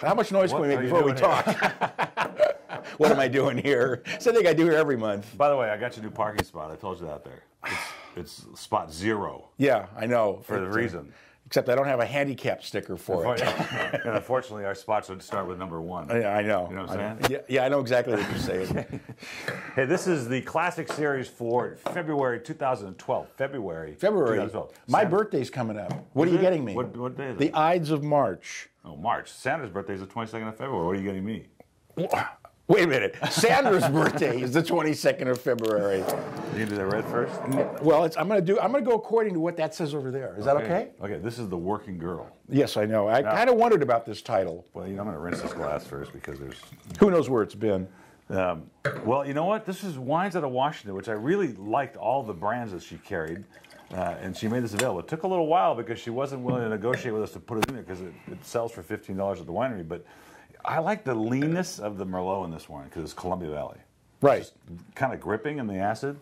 How much noise can we make before we talk? What am I doing here? Something I do here every month. By the way, I got your new parking spot. I told you that there. It's spot 0. Yeah, I know. For the reason. Except I don't have a handicap sticker for it. And unfortunately, our spots would start with number 1. Yeah, I know. You know what I'm saying? Yeah, I know exactly what you're saying. Hey, this is the Classic Series for February 2012. February 2012. My birthday's coming up. What are you getting me? What day is it? The Ides of March. Oh, March. Sandra's birthday is the 22nd of February. What are you getting me? Wait a minute. Sandra's birthday is the 22nd of February. You gonna do that red first? Well, I'm gonna go according to what that says over there. Is that okay? Okay. This is the Working Girl. Yes, I know. I kind of wondered about this title. Well, I'm gonna rinse this glass first because there's. Who knows where it's been? Well, you know what? This is wines out of Washington, which I really liked all the brands that she carried. And she made this available. It took a little while because she wasn't willing to negotiate with us to put it in there because it sells for $15 at the winery. But I like the leanness of the Merlot in this wine because it's Columbia Valley. Right. Kind of gripping in the acid.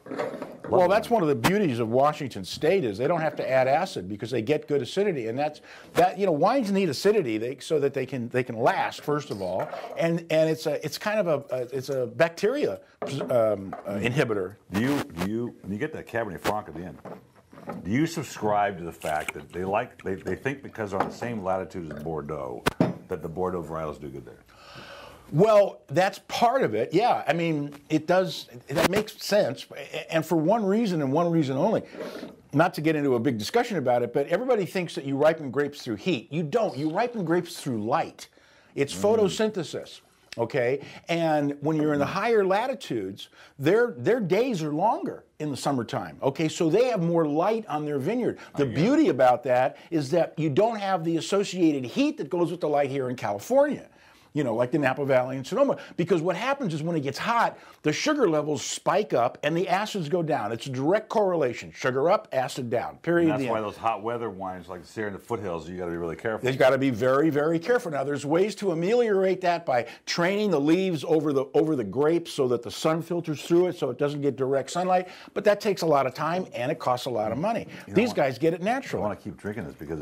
Well, that's one of the beauties of Washington State is they don't have to add acid because they get good acidity, and wines need acidity so that they can last first of all, and it's kind of a bacteria inhibitor. Do you when you get that Cabernet Franc at the end? Do you subscribe to the fact that they think because they're on the same latitude as Bordeaux that the Bordeaux varietals do good there? Well, that's part of it. Yeah, I mean, it does. That makes sense, and for one reason and one reason only. Not to get into a big discussion about it, but everybody thinks that you ripen grapes through heat. You don't. You ripen grapes through light. It's photosynthesis. Okay, and when you're in the higher latitudes, their days are longer in the summertime. Okay, so they have more light on their vineyard. The beauty about that is that you don't have the associated heat that goes with the light here in California. Like the Napa Valley and Sonoma. Because what happens is when it gets hot, the sugar levels spike up and the acids go down. It's a direct correlation. Sugar up, acid down. Period. And that's why those hot weather wines like the Sierra in the foothills, you got to be really careful. You've got to be very, very careful. Now, there's ways to ameliorate that by training the leaves over the grapes so that the sun filters through it so it doesn't get direct sunlight. But that takes a lot of time and it costs a lot of money. These guys get it natural. I want to keep drinking this because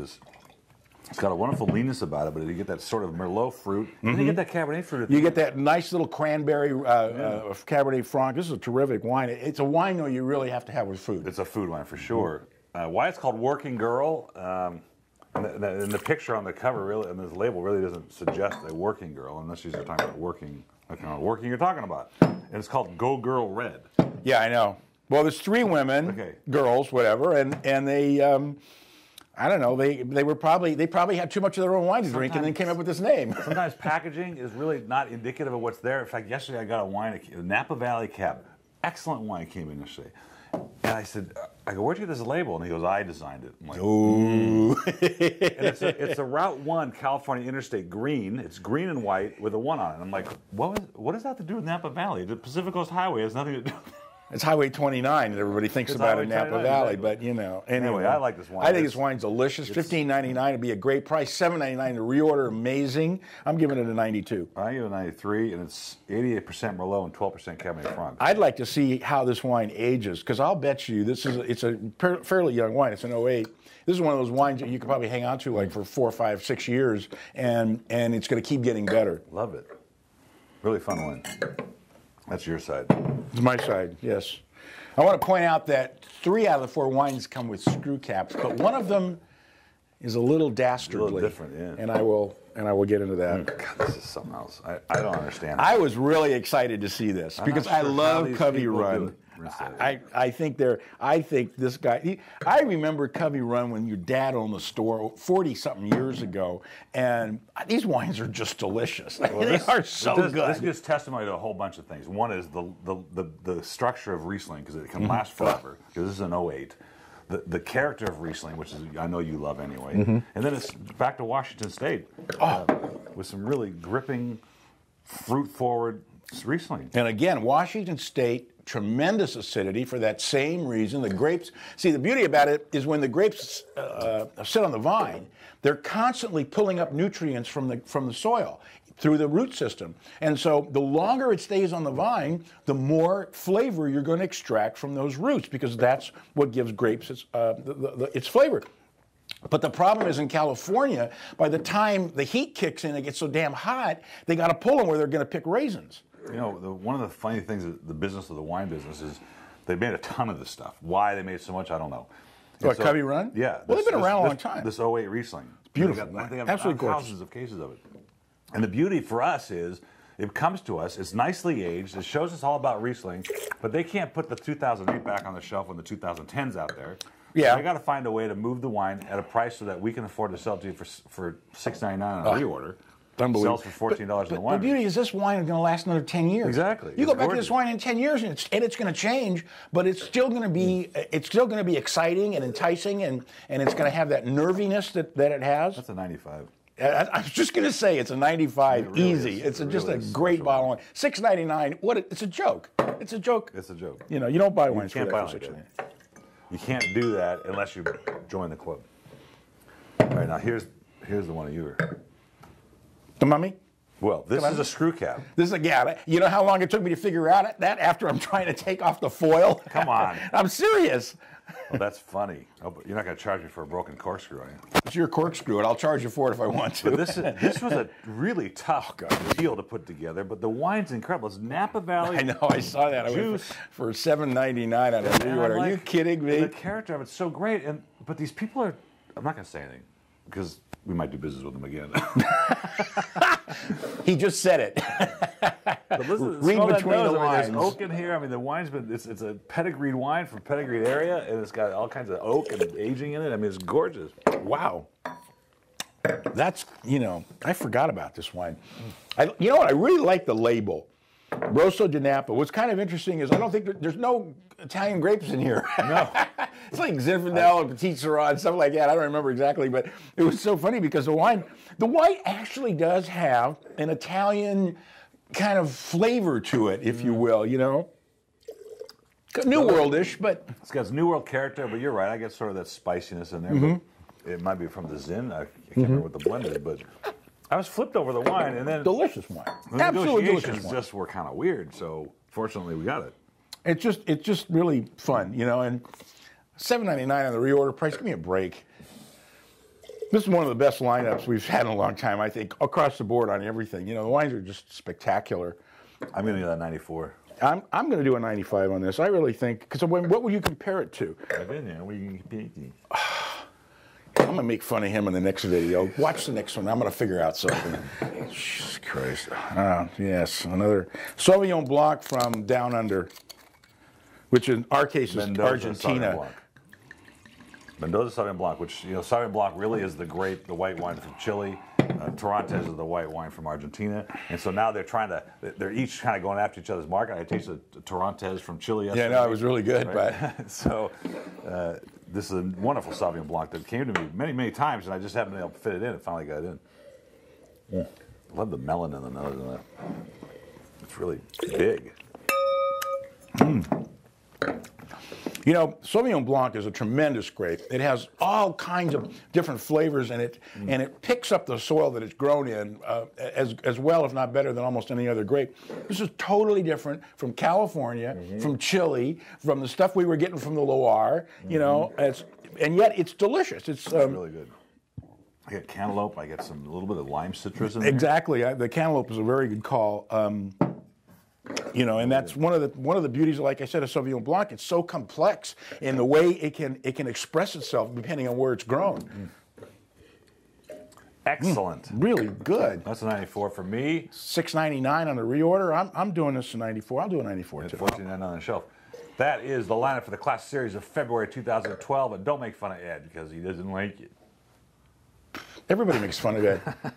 it's got a wonderful leanness about it, but you get that sort of Merlot fruit. And you get that Cabernet fruit. You get that nice little cranberry Cabernet Franc. This is a terrific wine. It's a wine, though, you really have to have with food. It's a food wine for sure. Why it's called Working Girl, and the picture on the cover really, and this label really doesn't suggest a working girl, unless you're talking about working, like kind of working you're talking about. And it's called Go Girl Red. Yeah, I know. Well, there's 3 women, girls, whatever, and they. I don't know. They probably had too much of their own wine to drink and then came up with this name. Sometimes packaging is really not indicative of what's there. In fact, yesterday I got a wine, a Napa Valley Cab. Excellent wine came in yesterday. And I said, where'd you get this label? And he goes, I designed it. I'm like, ooh. And it's a Route 1 California Interstate green. It's green and white with a 1 on it. I'm like, what does that have to do with Napa Valley? The Pacific Coast Highway has nothing to do with it. It's Highway 29 that everybody thinks about in Napa Valley, but Anyway, I like this wine. I think this wine's delicious. $15.99 would be a great price. $7.99 to reorder, amazing. I'm giving it a 92. I give it a 93, and it's 88% Merlot and 12% Cabernet Franc. I'd like to see how this wine ages, because I'll bet you it's a fairly young wine. It's an 08. This is one of those wines that you could probably hang on to like for 4, 5, 6 years, and it's going to keep getting better. Love it. Really fun wine. That's your side. It's my side, yes. I want to point out that 3 out of the 4 wines come with screw caps, but one of them is a little dastardly. A little different, yeah. And I will get into that. God, this is something else. I don't understand. I was really excited to see this because I love Covey Run. I think this guy. I remember Covey Run when your dad owned the store 40-something years ago, and these wines are just delicious. They are so good. This gives testimony to a whole bunch of things. One is the structure of Riesling, because it can last forever. Because this is an 08. The character of Riesling, which is I know you love anyway, and then it's back to Washington State with some really gripping, fruit-forward Riesling. And again, Washington State. Tremendous acidity for that same reason. The grapes, see, the beauty about it is when the grapes sit on the vine, they're constantly pulling up nutrients from the soil through the root system. And so the longer it stays on the vine, the more flavor you're going to extract from those roots, because that's what gives grapes its flavor. But the problem is in California, by the time the heat kicks in, it gets so damn hot, they got to pull them where they're going to pick raisins. You know, one of the funny things of the business of the wine business is they made a ton of this stuff. Why they made so much, I don't know. What, Covey Run? Yeah. Well, they've been around a long time. This 08 Riesling. It's beautiful. They have Absolutely gorgeous. thousands of cases of it. And the beauty for us is, it comes to us, it's nicely aged, it shows us all about Riesling, but they can't put the 2008 back on the shelf when the 2010's out there. Yeah. So they got to find a way to move the wine at a price so that we can afford to sell it to you for $6.99 on a reorder. Unbelievable. Sells for $14 in the wine. The beauty is this wine is going to last another 10 years. Exactly. You It's go back to gorgeous. this wine in 10 years, and it's going to change, but it's still going to be exciting and enticing, and it's going to have that nerviness that it has. That's a 95. I was just going to say it's a 95, It really easy. is. It's It just really a is great special. bottle of wine. $6.99. It's a joke. It's a joke. It's a joke. You know, you don't buy wines for can't that buy for like $6.99. that. You can't do that unless you join the club. All right, now here's the one of you. The Mummy? Well, this Come is on. a screw cap. This is a gallon. You know how long it took me to figure out that after I'm trying to take off the foil? Come on. I'm serious. Well, that's funny. Oh, but you're not going to charge me for a broken corkscrew, are you? It's your corkscrew, and I'll charge you for it if I want to. But this was a really tough deal to put together, but the wine's incredible. It's Napa Valley. I know, I saw that. I went Juice. for $7.99 on a And I'm reorder. Are you like, kidding me? The character of it's so great, but these people are. I'm not going to say anything because we might do business with them again. He just said it. But listen, Read smell that between nose. the I mean, lines. there's oak in here. I mean, the wine's been. It's a pedigreed wine from pedigreed area, and it's got all kinds of oak and aging in it. I mean, it's gorgeous. Wow. That's, I forgot about this wine. You know what? I really like the label. Rosso di Napa. What's kind of interesting is I don't think there's no Italian grapes in here. No. It's like Zinfandel and Petit Syrah and stuff like that. I don't remember exactly, but it was so funny because the wine actually does have an Italian kind of flavor to it, if you will, New World-ish, but It's got New World character, but you're right. I get sort of that spiciness in there. But it might be from the Zin. I can't remember what the blend is, but I was flipped over the wine, and then delicious wine. the Absolutely delicious negotiations wine. just were kind of weird. So fortunately, we got it. It's just really fun, and $7.99 on the reorder price. Give me a break. This is one of the best lineups we've had in a long time, I think, across the board on everything. The wines are just spectacular. I'm going to do that 94. I'm going to do a 95 on this. I really think, because what would you compare it to? I've been there. I'm going to make fun of him in the next video. Watch the next one. I'm going to figure out something. Jesus Christ. Yes, another Sauvignon Blanc from Down Under, which in our case is Mendoza Sauvignon Argentina. Blanc. Mendoza Sauvignon Blanc, which, Sauvignon Blanc really is the white wine from Chile. Torrontés is the white wine from Argentina. And so now they're each kind of going after each other's market. I tasted Torrontés from Chile yesterday. Yeah, no, it was really good, Right? but So this is a wonderful Sauvignon Blanc that came to me many, many times, and I just haven't been able to fit it in and finally got it in. I love the melon in the nose. It's really big. Sauvignon Blanc is a tremendous grape. It has all kinds of different flavors in it, and it picks up the soil that it's grown in as well, if not better, than almost any other grape. This is totally different from California, from Chile, from the stuff we were getting from the Loire. And yet it's delicious. It's Really good. I get cantaloupe. I get a little bit of lime citrus in there. exactly. The cantaloupe is a very good call. And that's one of the beauties, like I said, of Sauvignon Blanc. It's so complex in the way it can express itself depending on where it's grown. Excellent. Really good. That's a 94 for me. $6.99 on the reorder. I'm doing this to 94. I'll do a 94 too. $14.99 on the shelf. That is the lineup for the class series of February 2012. And don't make fun of Ed because he doesn't like it. Everybody makes fun of that.